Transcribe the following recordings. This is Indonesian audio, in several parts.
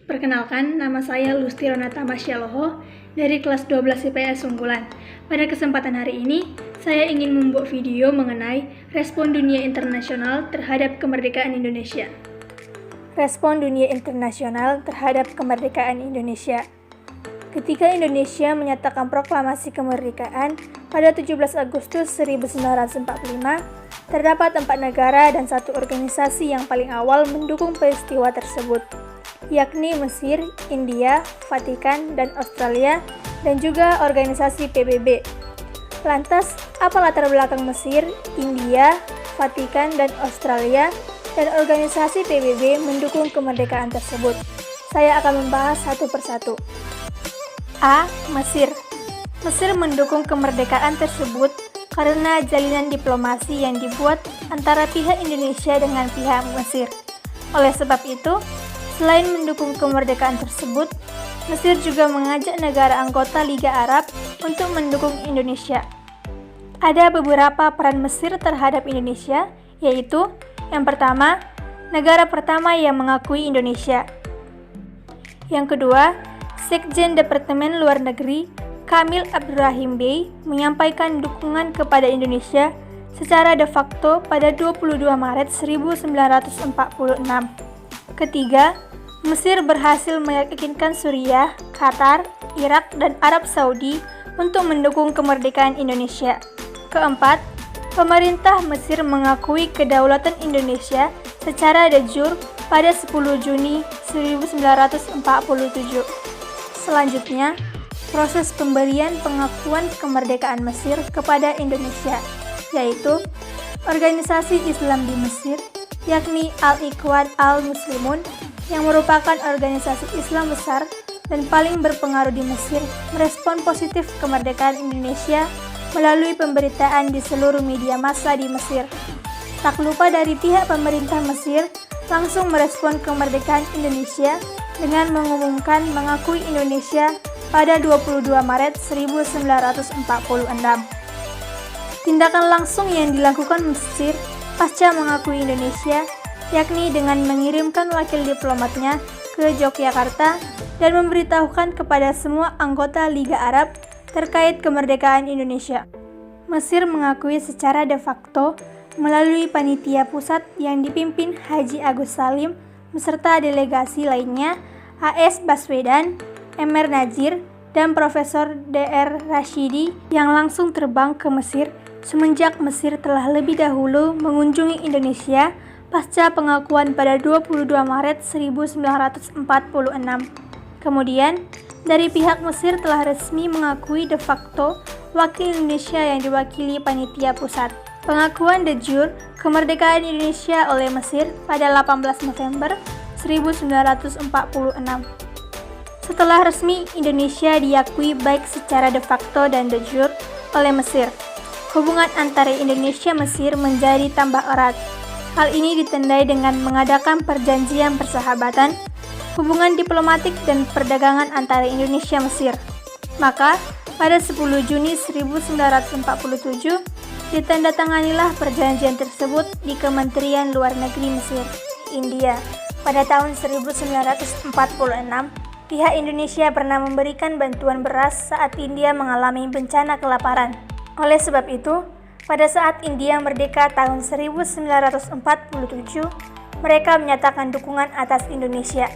Perkenalkan, nama saya Lusti Ronata Masyaloho dari kelas 12 IPS Unggulan. Pada kesempatan hari ini, saya ingin membuat video mengenai respon dunia internasional terhadap kemerdekaan Indonesia. Respon dunia internasional terhadap kemerdekaan Indonesia. Ketika Indonesia menyatakan proklamasi kemerdekaan pada 17 Agustus 1945, terdapat 4 negara dan 1 organisasi yang paling awal mendukung peristiwa tersebut, yakni Mesir, India, Vatikan, dan Australia, dan juga organisasi PBB. Lantas, apa latar belakang Mesir, India, Vatikan, dan Australia, dan organisasi PBB mendukung kemerdekaan tersebut? Saya akan membahas satu persatu. A. Mesir. Mesir mendukung kemerdekaan tersebut karena jalinan diplomasi yang dibuat antara pihak Indonesia dengan pihak Mesir. Oleh sebab itu, selain mendukung kemerdekaan tersebut, Mesir juga mengajak negara anggota Liga Arab untuk mendukung Indonesia. Ada beberapa peran Mesir terhadap Indonesia, yaitu yang pertama, negara pertama yang mengakui Indonesia. Yang kedua, Sekjen Departemen Luar Negeri Kamil Abdurrahim Bey menyampaikan dukungan kepada Indonesia secara de facto pada 22 Maret 1946. Ketiga, Mesir berhasil meyakinkan Suriah, Qatar, Irak, dan Arab Saudi untuk mendukung kemerdekaan Indonesia. Keempat, pemerintah Mesir mengakui kedaulatan Indonesia secara de jure pada 10 Juni 1947. Selanjutnya, proses pemberian pengakuan kemerdekaan Mesir kepada Indonesia, yaitu organisasi Islam di Mesir, yakni Al-Ikhwan Al-Muslimun, yang merupakan organisasi Islam besar dan paling berpengaruh di Mesir, merespon positif kemerdekaan Indonesia melalui pemberitaan di seluruh media massa di Mesir. Tak lupa dari pihak pemerintah Mesir langsung merespon kemerdekaan Indonesia dengan mengumumkan mengakui Indonesia pada 22 Maret 1946. Tindakan langsung yang dilakukan Mesir pasca mengakui Indonesia, yakni dengan mengirimkan wakil diplomatnya ke Yogyakarta dan memberitahukan kepada semua anggota Liga Arab terkait kemerdekaan Indonesia. Mesir mengakui secara de facto melalui panitia pusat yang dipimpin Haji Agus Salim beserta delegasi lainnya, A.S. Baswedan, Emer Nazir, dan Profesor D.R. Rashidi yang langsung terbang ke Mesir semenjak Mesir telah lebih dahulu mengunjungi Indonesia pasca pengakuan pada 22 Maret 1946. Kemudian, dari pihak Mesir telah resmi mengakui de facto wakil Indonesia yang diwakili panitia pusat. Pengakuan de jure kemerdekaan Indonesia oleh Mesir pada 18 November 1946. Setelah resmi Indonesia diakui baik secara de facto dan de jure oleh Mesir, hubungan antara Indonesia-Mesir menjadi tambah erat. Hal ini ditandai dengan mengadakan perjanjian persahabatan, hubungan diplomatik dan perdagangan antara Indonesia-Mesir. Maka, pada 10 Juni 1947, ditandatanganilah perjanjian tersebut di Kementerian Luar Negeri Mesir, India. Pada tahun 1946, pihak Indonesia pernah memberikan bantuan beras saat India mengalami bencana kelaparan. Oleh sebab itu, pada saat India merdeka tahun 1947, mereka menyatakan dukungan atas Indonesia.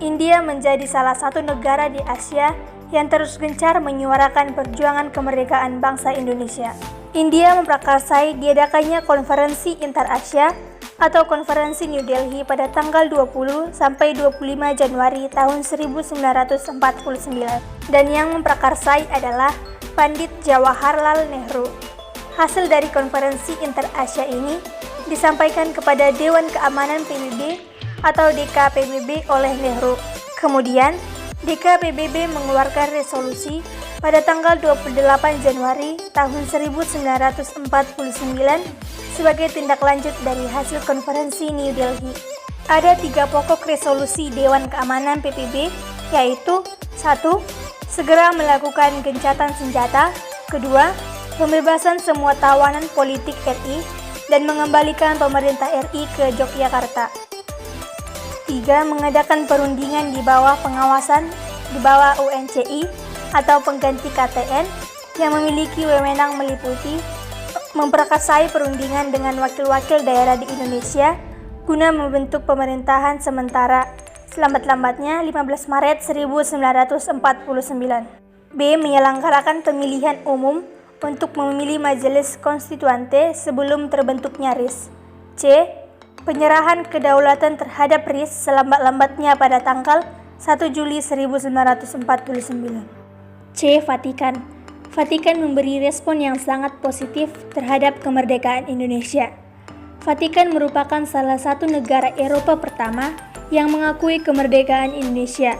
India menjadi salah satu negara di Asia yang terus gencar menyuarakan perjuangan kemerdekaan bangsa Indonesia. India memprakarsai diadakannya konferensi Inter-Asia atau konferensi New Delhi pada tanggal 20 sampai 25 Januari tahun 1949 dan yang memprakarsai adalah Pandit Jawaharlal Nehru. Hasil dari konferensi Inter-Asia ini disampaikan kepada Dewan Keamanan PBB atau DKPBB oleh Nehru. Kemudian, DKPBB mengeluarkan resolusi pada tanggal 28 Januari tahun 1949 sebagai tindak lanjut dari hasil konferensi New Delhi. Ada 3 pokok resolusi Dewan Keamanan PBB, yaitu 1. Segera melakukan gencatan senjata. 2. Pembebasan semua tawanan politik RI dan mengembalikan pemerintah RI ke Yogyakarta. 3. Mengadakan perundingan di bawah pengawasan UNCI atau pengganti KTN yang memiliki wewenang meliputi memperkasai perundingan dengan wakil-wakil daerah di Indonesia guna membentuk pemerintahan sementara selambat-lambatnya 15 Maret 1949. B. Menyelenggarakan pemilihan umum untuk memilih Majelis Konstituante sebelum terbentuknya RIS. C. Penyerahan kedaulatan terhadap RIS selambat-lambatnya pada tanggal 1 Juli 1949. C. Vatikan. Vatikan memberi respon yang sangat positif terhadap kemerdekaan Indonesia. Vatikan merupakan salah satu negara Eropa pertama yang mengakui kemerdekaan Indonesia,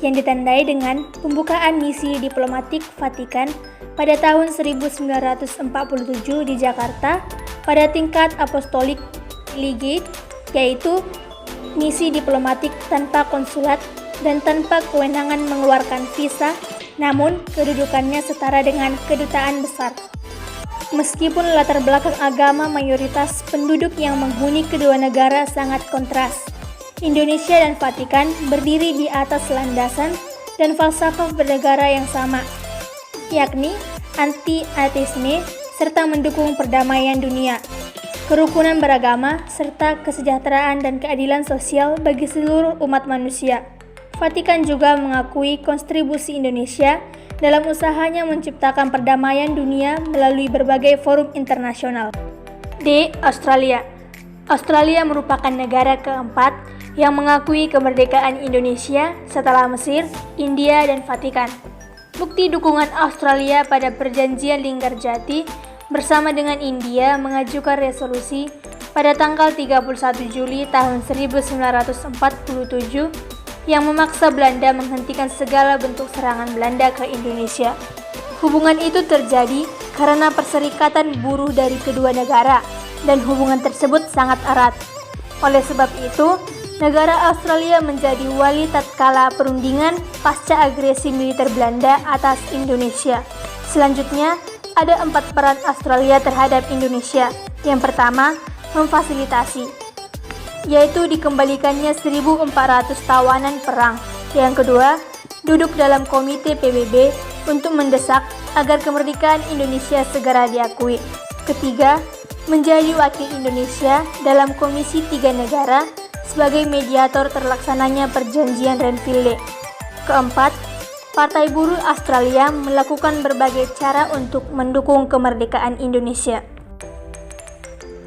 yang ditandai dengan pembukaan misi diplomatik Vatikan pada tahun 1947 di Jakarta pada tingkat apostolik Legate, yaitu misi diplomatik tanpa konsulat dan tanpa kewenangan mengeluarkan visa, namun kedudukannya setara dengan kedutaan besar. Meskipun latar belakang agama mayoritas penduduk yang menghuni kedua negara sangat kontras, Indonesia dan Vatikan berdiri di atas landasan dan falsafah bernegara yang sama, yakni anti-ateisme serta mendukung perdamaian dunia, kerukunan beragama, serta kesejahteraan dan keadilan sosial bagi seluruh umat manusia. Vatikan juga mengakui kontribusi Indonesia dalam usahanya menciptakan perdamaian dunia melalui berbagai forum internasional. D. Australia. Australia merupakan negara keempat yang mengakui kemerdekaan Indonesia setelah Mesir, India, dan Vatikan. Bukti dukungan Australia pada Perjanjian Linggarjati bersama dengan India mengajukan resolusi pada tanggal 31 Juli tahun 1947 yang memaksa Belanda menghentikan segala bentuk serangan Belanda ke Indonesia. Hubungan itu terjadi karena perserikatan buruh dari kedua negara dan hubungan tersebut sangat erat. Oleh sebab itu, negara Australia menjadi wali tatkala perundingan pasca agresi militer Belanda atas Indonesia. Selanjutnya, ada 4 peran Australia terhadap Indonesia. Yang pertama, memfasilitasi, yaitu dikembalikannya 1.400 tawanan perang. Yang kedua, duduk dalam komite PBB untuk mendesak agar kemerdekaan Indonesia segera diakui. Ketiga, menjadi wakil Indonesia dalam Komisi 3 Negara sebagai mediator terlaksananya Perjanjian Renville. Keempat, Partai Buruh Australia melakukan berbagai cara untuk mendukung kemerdekaan Indonesia.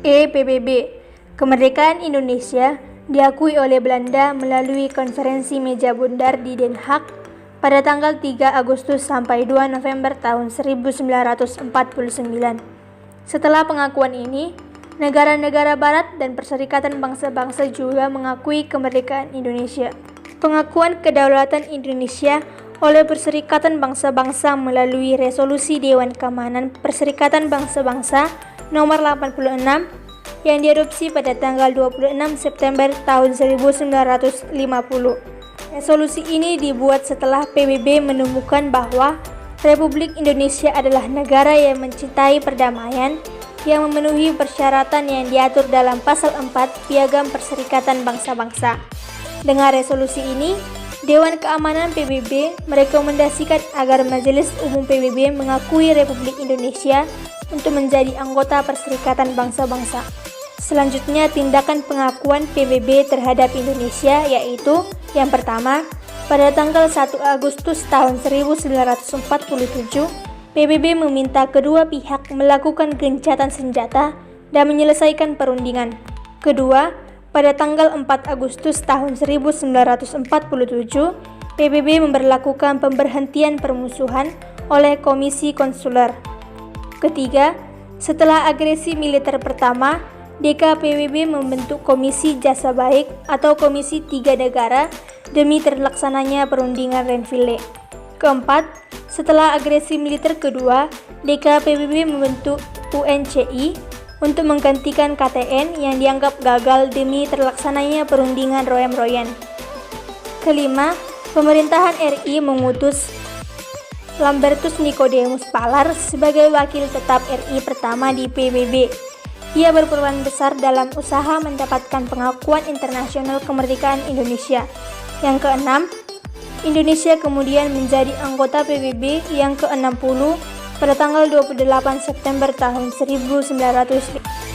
PBB. Kemerdekaan Indonesia diakui oleh Belanda melalui konferensi meja bundar di Den Haag pada tanggal 3 Agustus sampai 2 November tahun 1949. Setelah pengakuan ini, negara-negara barat dan Perserikatan Bangsa-Bangsa juga mengakui kemerdekaan Indonesia. Pengakuan kedaulatan Indonesia oleh Perserikatan Bangsa-Bangsa melalui Resolusi Dewan Keamanan Perserikatan Bangsa-Bangsa nomor 86 yang diadopsi pada tanggal 26 September tahun 1950. Resolusi ini dibuat setelah PBB menemukan bahwa Republik Indonesia adalah negara yang mencintai perdamaian yang memenuhi persyaratan yang diatur dalam pasal 4 Piagam Perserikatan Bangsa-Bangsa. Dengan resolusi ini, Dewan Keamanan PBB merekomendasikan agar Majelis Umum PBB mengakui Republik Indonesia untuk menjadi anggota Perserikatan Bangsa-Bangsa. Selanjutnya, tindakan pengakuan PBB terhadap Indonesia yaitu yang pertama, pada tanggal 1 Agustus tahun 1947, PBB meminta kedua pihak melakukan gencatan senjata dan menyelesaikan perundingan. Kedua, pada tanggal 4 Agustus tahun 1947, PBB memberlakukan pemberhentian permusuhan oleh Komisi Konsuler. Ketiga, setelah agresi militer pertama, DKPBB membentuk Komisi Jasa Baik atau Komisi 3 Negara demi terlaksananya perundingan Renville. Keempat, setelah agresi militer kedua, DKPBB membentuk UNCI untuk menggantikan KTN yang dianggap gagal demi terlaksananya perundingan Royan-Royan. Kelima, pemerintahan RI mengutus Lambertus Nicodemus Palar sebagai wakil tetap RI pertama di PBB. Ia berperan besar dalam usaha mendapatkan pengakuan internasional kemerdekaan Indonesia. Yang keenam, Indonesia kemudian menjadi anggota PBB yang ke-60 pada tanggal 28 September tahun 1950.